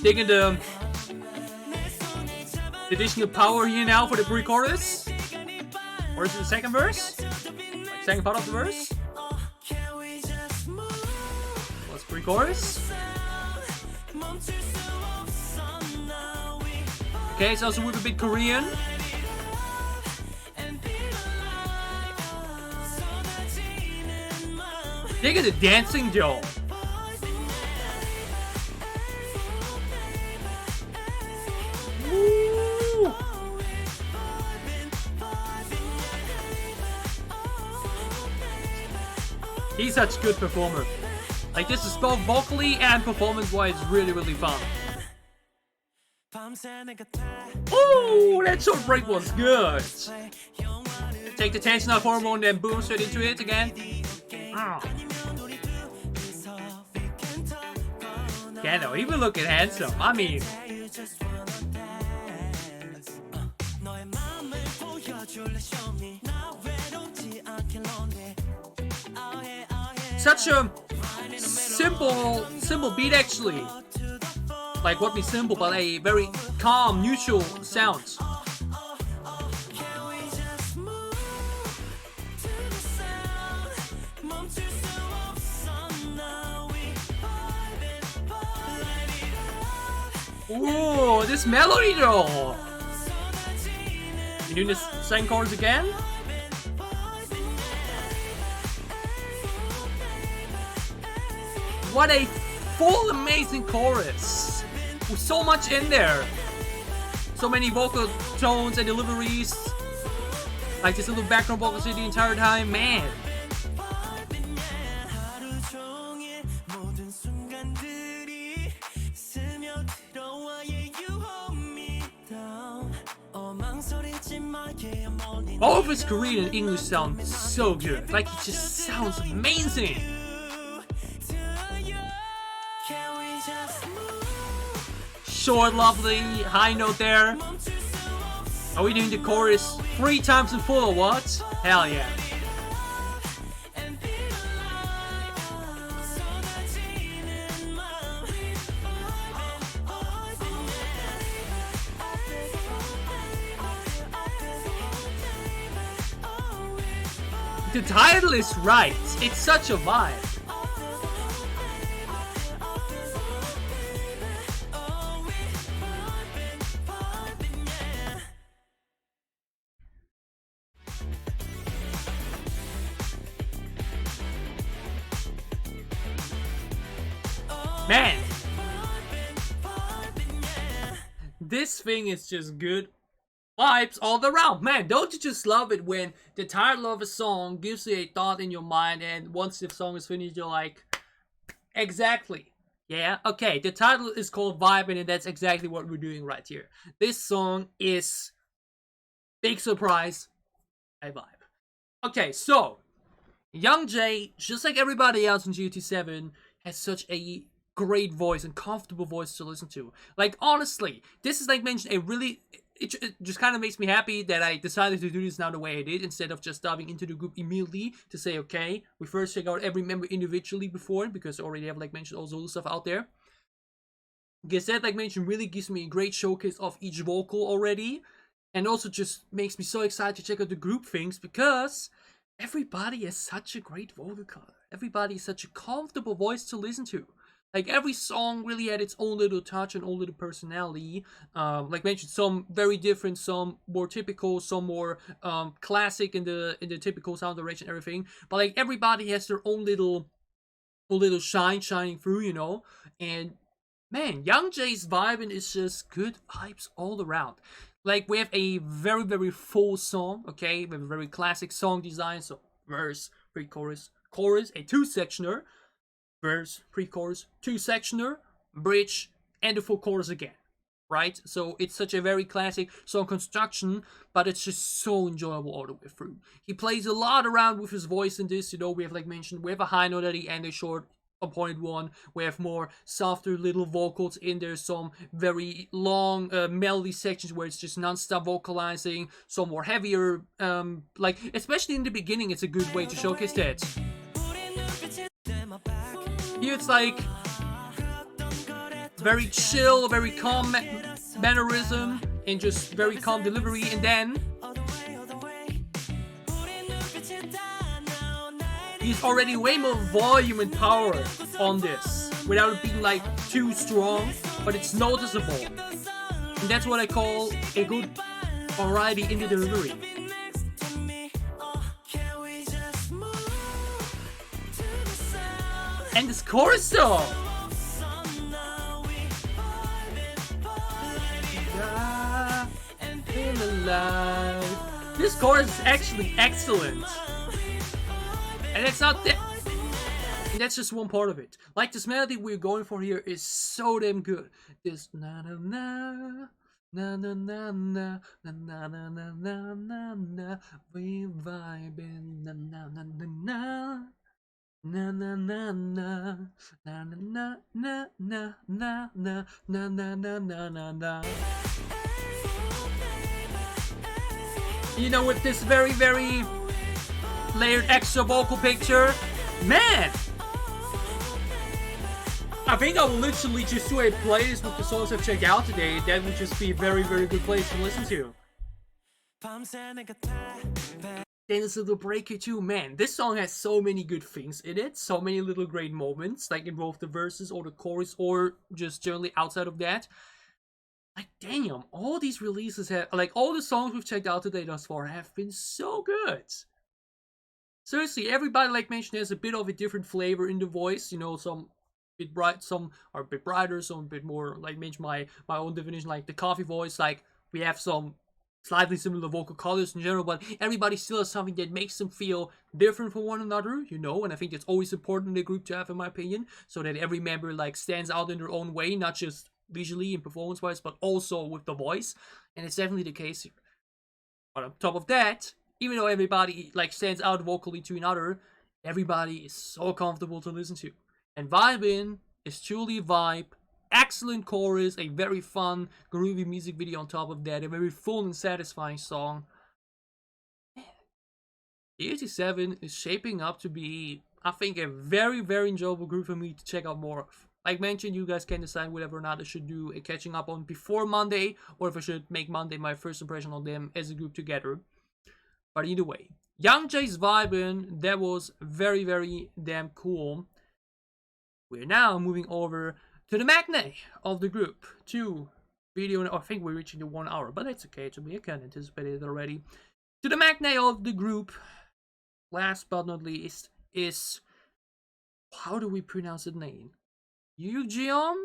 Digging the additional power here now for the pre-chorus. Or is it the second verse? Like second part of the verse? Let's pre-chorus. Okay, it's also with a bit Korean. Dig at the dancing though. Woo! He's such a good performer. Like, this is both vocally and performance-wise really, really fun. Ooh, that short break was good. Take the tension off hormone, then boom, straight into it again. Yeah, no, even looking handsome. I mean, Such a simple beat actually. Like what be simple, but a very calm, neutral sound. Ooh, this melody though. You doing the same chords again? What a full amazing chorus with so much in there. So many vocal tones and deliveries. Like this little background vocals the entire time, man. All of his Korean and English sound so good. Like it just sounds amazing. Short, lovely, high note there. Are we doing the chorus 3 times in full or what? Hell yeah. The title is right. It's such a vibe. Man, this thing is just good vibes all around. Man, don't you just love it when the title of a song gives you a thought in your mind, and once the song is finished, you're like, exactly. Yeah, okay, the title is called Vibin, and that's exactly what we're doing right here. This song is, big surprise, a vibe. Okay, so, Youngjae, just like everybody else in GT7, has such a great voice and comfortable voice to listen to. Like, honestly, this is, like mentioned, a really... It just kind of makes me happy that I decided to do this now the way I did, instead of just diving into the group immediately to say, okay, we first check out every member individually before, because I already have, like mentioned, all the stuff out there. Because that, like mentioned, really gives me a great showcase of each vocal already, and also just makes me so excited to check out the group things, because everybody has such a great vocal color. Everybody has such a comfortable voice to listen to. Like, every song really had its own little touch and own little personality. Like mentioned, some very different, some more typical, some more classic in the typical sound direction, everything. But like, everybody has their own little shining through, you know. And man, Youngjae's vibing is just good vibes all around. Like, we have a very, very full song, okay? We have a very classic song design, so verse, pre-chorus, chorus, a 2-sectioner. Verse, pre-chorus, 2-sectioner, bridge, and the full chorus again, right? So it's such a very classic song construction, but it's just so enjoyable all the way through. He plays a lot around with his voice in this, you know. We have, like mentioned, we have a high note at the end, a short appointed one. We have more softer little vocals in there, some very long melody sections where it's just non-stop vocalizing, some more heavier, like, especially in the beginning, it's a good way to showcase that. Here it's like very chill, very calm mannerism, and just very calm delivery, and then he's already way more volume and power on this, without it being like too strong, but it's noticeable. And that's what I call a good variety in the delivery. And this chorus though! This chorus is actually excellent. And it's not that... And that's just one part of it. Like, this melody we're going for here is so damn good. This na na na na na na na na na na na na na na, we vibing na na na na na. Na na na na na na na na na na na na na na na na. You know, with this very, very layered extra vocal picture. Man! I think I'll literally just do a playlist with the songs I've checked out today. That would just be a very, very good place to listen to. Then this little breaker too, man. This song has so many good things in it, so many little great moments, like in both the verses or the chorus, or just generally outside of that. Like, damn, all these releases have, like, all the songs we've checked out today thus far have been so good. Seriously, everybody, like mentioned, has a bit of a different flavor in the voice. You know, some bit bright, some are a bit brighter, some a bit more, like mentioned my own definition, like the coffee voice. Like, we have some slightly similar vocal colors in general, but everybody still has something that makes them feel different from one another, you know, and I think it's always important in a group to have, in my opinion, so that every member, like, stands out in their own way, not just visually and performance-wise, but also with the voice, and it's definitely the case here. But on top of that, even though everybody, like, stands out vocally to another, everybody is so comfortable to listen to. And Vibin is truly a vibe. Excellent chorus, a very fun, groovy music video on top of that, a very full and satisfying song. The 87 is shaping up to be, I think, a very, very enjoyable group for me to check out more of. Like mentioned, you guys can decide whether or not I should do a catching up on before Monday, or if I should make Monday my first impression on them as a group together. But either way, Youngjae's Vibin, that was very, very damn cool. We're now moving over to the matinee of the group. 2 video, I think we're reaching the 1 hour, but that's okay to me, I can anticipate it already. To the matinee of the group, last but not least, is, how do we pronounce the name? Yugyeom?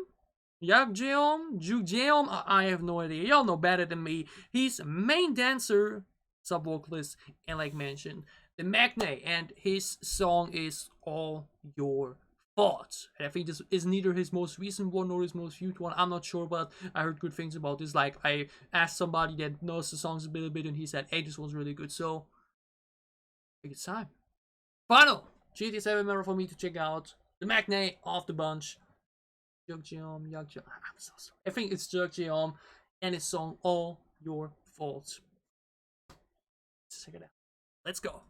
Yugyeom? I have no idea, y'all know better than me. He's main dancer, sub-vocalist, and like mentioned, the matinee, and his song is All Your Thoughts. And I think this is neither his most recent one nor his most viewed one. I'm not sure, but I heard good things about this. Like, I asked somebody that knows the songs a little bit, and he said, hey, this one's really good. So, I think it's time. Final GT7 member for me to check out. The matinee of the bunch. Yugyeom. I'm so sorry. I think it's Yugyeom and his song All Your Faults. Let's check it out. Let's go.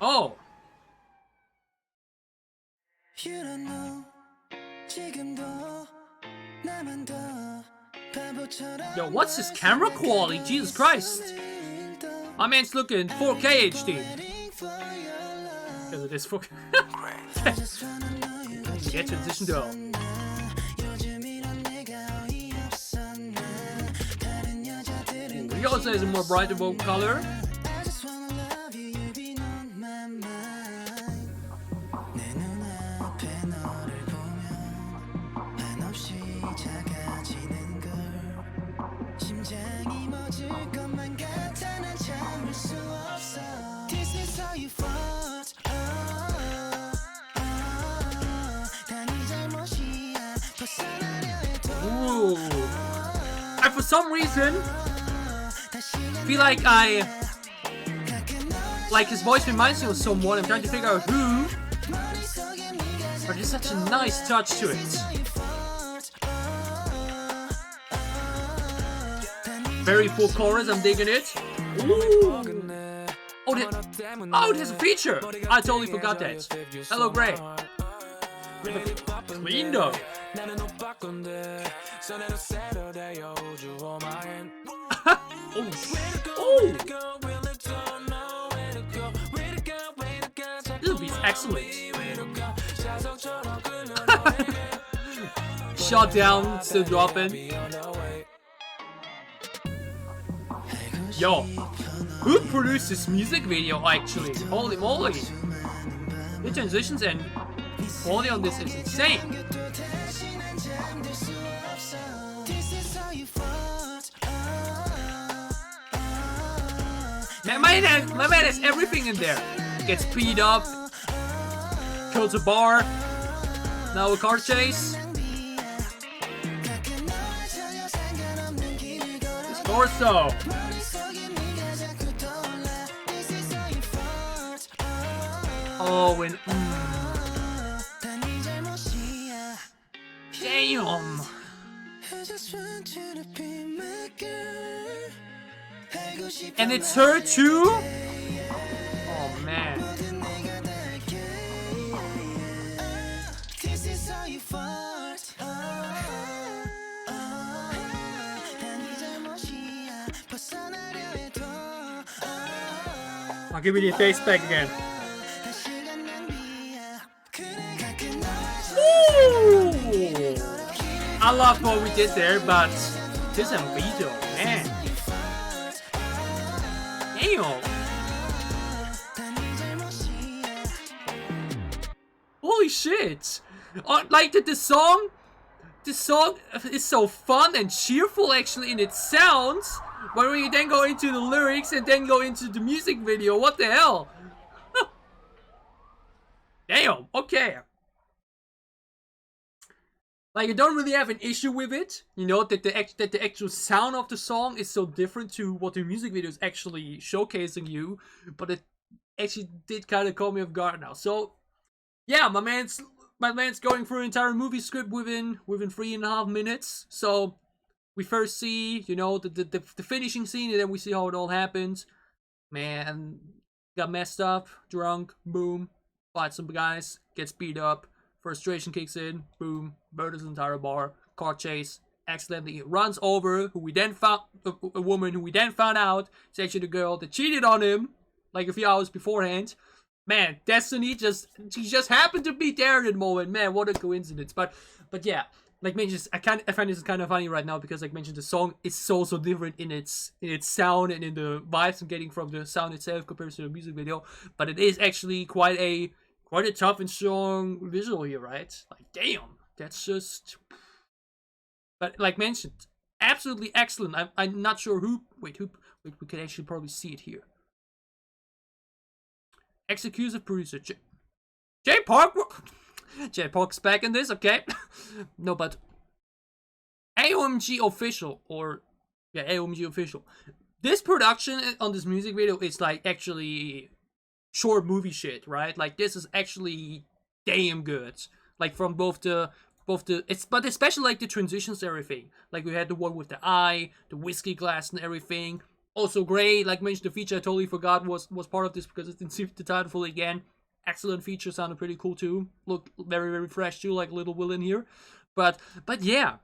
Oh. Yo, what's this camera quality? Jesus Christ. My man's looking 4K HD. Because it is 4K. Get transition though. He also has a more brighter vocal color. Ooh. I, for some reason, feel like his voice reminds me of someone. I'm trying to figure out who, but there's such a nice touch to it. Very full chorus, I'm digging it. Ooh. Oh, it has a feature. I totally forgot that. Hello, Gray. Clean though. Oh. This beat's excellent. Shot down, still dropping. Yo, who produced this music video actually? Holy moly. The transitions and quality on this is insane. My man has everything in there. Gets speed up, kills a bar, now a car chase. His torso. Oh, when damn. And it's her too? Oh man. I'll give you the face back again. Ooh! I love what we did there, but this is video, man. Damn. Holy shit! Like the song is so fun and cheerful actually in its sounds. But when you then go into the lyrics and then go into the music video, what the hell? Damn. Okay. Like I don't really have an issue with it, you know, that the actual sound of the song is so different to what the music video is actually showcasing you, but it actually did kind of caught me off guard now. So yeah, my man's going through an entire movie script within 3.5 minutes. So we first see, you know, the finishing scene, and then we see how it all happens. Man got messed up, drunk, boom, fights some guys, gets beat up. Frustration kicks in, boom, murders the entire bar, car chase, accidentally runs over who we then found, a woman who we then found out is actually the girl that cheated on him like a few hours beforehand. Man, Destiny she just happened to be there in that moment. Man, what a coincidence. But yeah, like mentioned, I find this kind of funny right now because like mentioned, the song is so different in its sound and in the vibes I'm getting from the sound itself compared to the music video. But it is actually quite a tough and strong visual here, right? Like, damn, that's just... But like mentioned, absolutely excellent. I'm not sure who... Wait, we can actually probably see it here. Executive producer, Jay Park... Jay Park's back in this, okay? No, but... AOMG Official, or... Yeah, AOMG Official. This production on this music video is like actually... short movie shit, right? Like this is actually damn good. Like from both the but especially like the transitions and everything. Like we had the one with the eye, the whiskey glass and everything. Also great. Like mentioned, the feature I totally forgot was part of this because it's in the title fully again. Excellent feature, sounded pretty cool too. Look very fresh too, like Little Will in here. But yeah.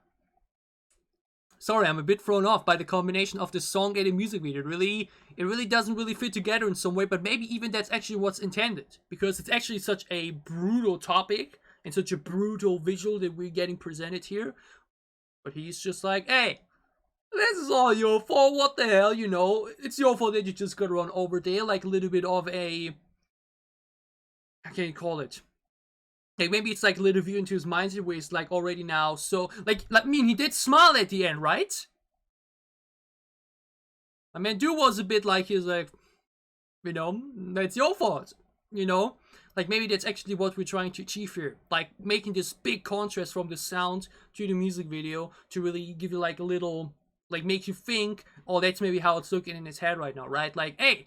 Sorry, I'm a bit thrown off by the combination of the song and the music video. It really doesn't really fit together in some way, but maybe even that's actually what's intended. Because it's actually such a brutal topic and such a brutal visual that we're getting presented here. But he's just like, hey, this is all your fault, what the hell, you know? It's your fault that you just got run over there, like a little bit of a... How can you call it? Like maybe it's like a little view into his mindset where he's like already now so like I mean he did smile at the end, right? I mean dude was a bit like he's like, you know, that's your fault, you know? Like maybe that's actually what we're trying to achieve here. Like making this big contrast from the sound to the music video to really give you like a little, like make you think, oh that's maybe how it's looking in his head right now, right? Like, hey,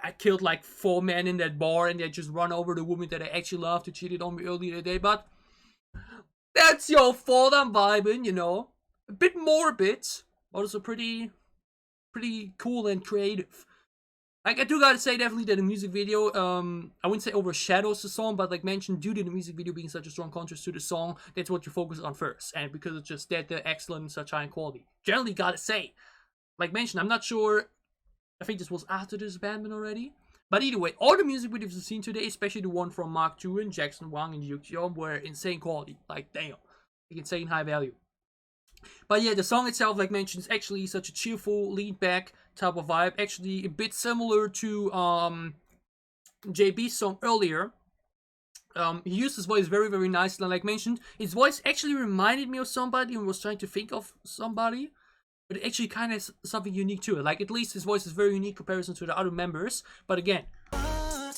I killed like 4 men in that bar and they just run over the woman that I actually loved who cheated on me earlier today, but that's your fault, I'm vibing, you know. A bit morbid, but also pretty cool and creative. Like I do gotta say definitely that the music video, I wouldn't say overshadows the song, but like mentioned, due to the music video being such a strong contrast to the song, that's what you focus on first. And because it's just that they're excellent and such high quality. Generally gotta say, like mentioned, I'm not sure. I think this was after this BamBam already. But either way, all the music videos we've seen today, especially the one from Mark Tuan, Jackson Wang, and Yugyeom, were insane quality. Like, damn. Like, insane high value. But yeah, the song itself, like mentioned, is actually such a cheerful, lead-back type of vibe. Actually, a bit similar to JB's song earlier. He used his voice very nicely. And like mentioned, his voice actually reminded me of somebody and was trying to think of somebody. But it actually kind of has something unique to it. Like, at least his voice is very unique in comparison to the other members. But again... I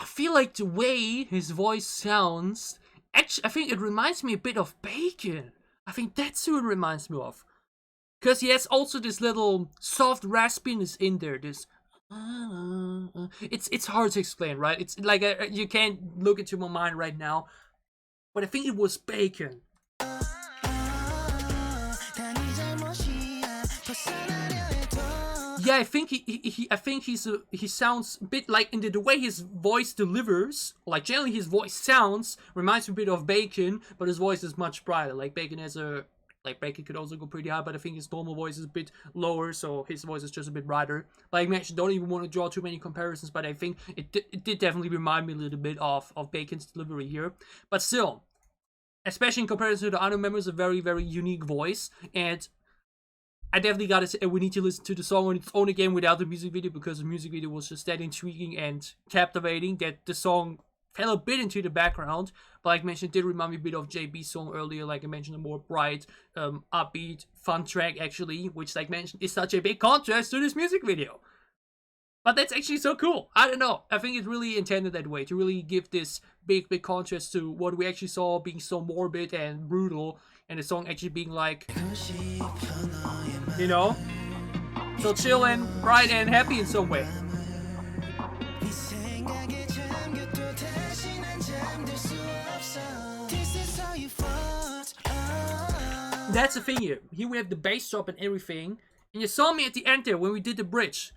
feel like the way his voice sounds... Actually, I think it reminds me a bit of Bacon. I think that's who it reminds me of. because he has also this little soft raspiness in there. This it's hard to explain, right? It's like you can't look into my mind right now, but I think it was Bacon. Yeah, I think he sounds a bit like in the way his voice delivers. Like generally his voice sounds reminds me a bit of Bacon, but his voice is much brighter. Like Bacon could also go pretty high, but I think his normal voice is a bit lower, so his voice is just a bit brighter. Like I mentioned, don't even want to draw too many comparisons, but I think it did definitely remind me a little bit of Bacon's delivery here. But still, especially in comparison to the other members, a very, very unique voice. And I definitely gotta say, we need to listen to the song on its own again without the music video, because the music video was just that intriguing and captivating that the song fell a bit into the background. But like I mentioned, it did remind me a bit of JB's song earlier. Like I mentioned, a more bright, upbeat, fun track actually, which like mentioned is such a big contrast to this music video. But that's actually so cool. I don't know. I think it's really intended that way, to really give this big contrast to what we actually saw being so morbid and brutal, and the song actually being like, you know, so chill and bright and happy in some way. That's the thing here. Here we have the bass drop and everything. And you saw me at the end there when we did the bridge.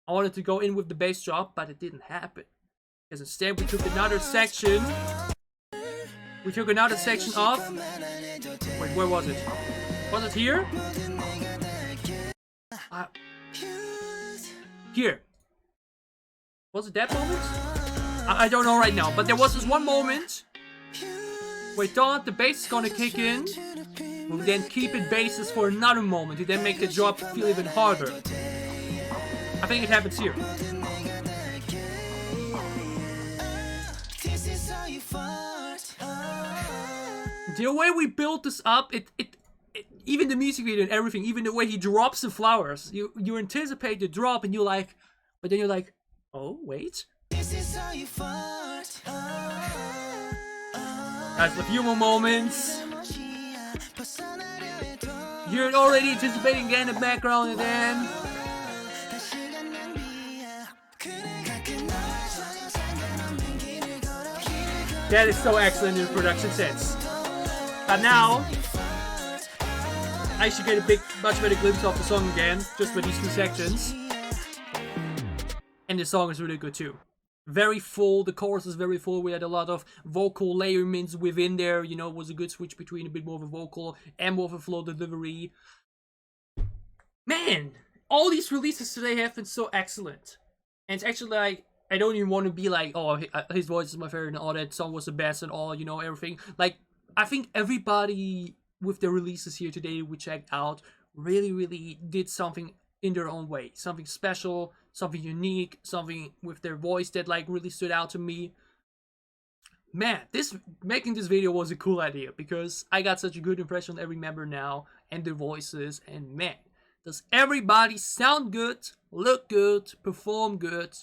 I wanted to go in with the bass drop, but it didn't happen. Because instead we took another section. We took another section off. Wait, where was it? Was it here? Here. Was it that moment? I don't know right now, but there was this one moment where I thought the bass is gonna kick in. We'll then keep it basses for another moment to then make the drop feel even harder. I think it happens here. The way we built this up, even the music video and everything, even the way he drops the flowers, you anticipate the drop and you're like, but then you're like, oh wait. That's a few more moments. You're already anticipating again the background, and then that is so excellent in the production sense. But now I should get a much better glimpse of the song again, just with these two sections. And the song is really good too. Very full, the chorus is very full. We had a lot of vocal layerments within there. You know, it was a good switch between a bit more of a vocal and more of a flow delivery. Man, all these releases today have been so excellent. And it's actually like, I don't even want to be like, oh, his voice is my favorite and all that song was the best and all, you know, everything. Like, I think everybody with the releases here today we checked out really, really did something in their own way. Something special, something unique, something with their voice that like really stood out to me. Man, making this video was a cool idea because I got such a good impression of every member now and their voices, and man, does everybody sound good, look good, perform good.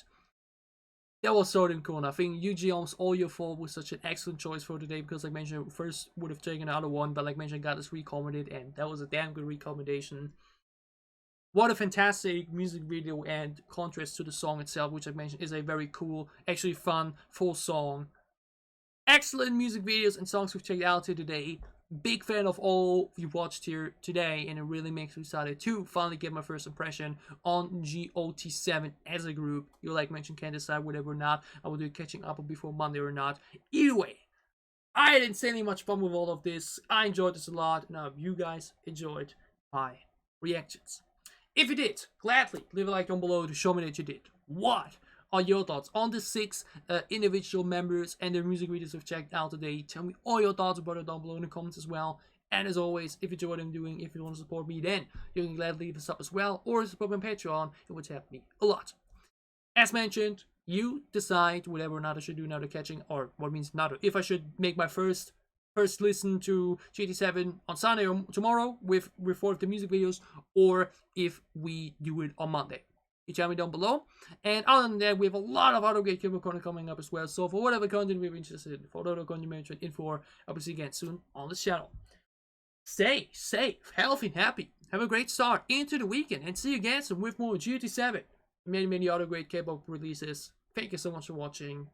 That was so damn cool, and I think Yugyeom's All Your Fault was such an excellent choice for today because like mentioned, first would have taken another one, but like mentioned, got this recommended, and that was a damn good recommendation. What a fantastic music video and contrast to the song itself, which I mentioned is a very cool, actually fun, full song. Excellent music videos and songs we've checked out here today. Big fan of all you watched here today, and it really makes me excited to finally get my first impression on GOT7 as a group. You like mentioned, can't decide whether or not I will do catching up before Monday or not. Either way, I had insanely much fun with all of this. I enjoyed this a lot, and I hope you guys enjoyed my reactions. If you did, gladly leave a like down below to show me that you did. What are your thoughts on the 6 individual members and their music videos we've checked out today? Tell me all your thoughts about it down below in the comments as well. And as always, if you enjoy what I'm doing, if you want to support me, then you can gladly leave a sub as well, or support me on Patreon. It would help me a lot. As mentioned, you decide whether or not I should do another catching, or what means another. If I should make my first listen to GT7 on Sunday or tomorrow with 4 of the music videos, or if we do it on Monday. You tell me down below. And other than that, we have a lot of other great content coming up as well. So for whatever content you're interested in, for other content you're interested in for, I'll see you again soon on this channel. Stay safe, healthy, and happy. have a great start into the weekend, and see you again soon with more GT7 and many other great K-pop releases. Thank you so much for watching.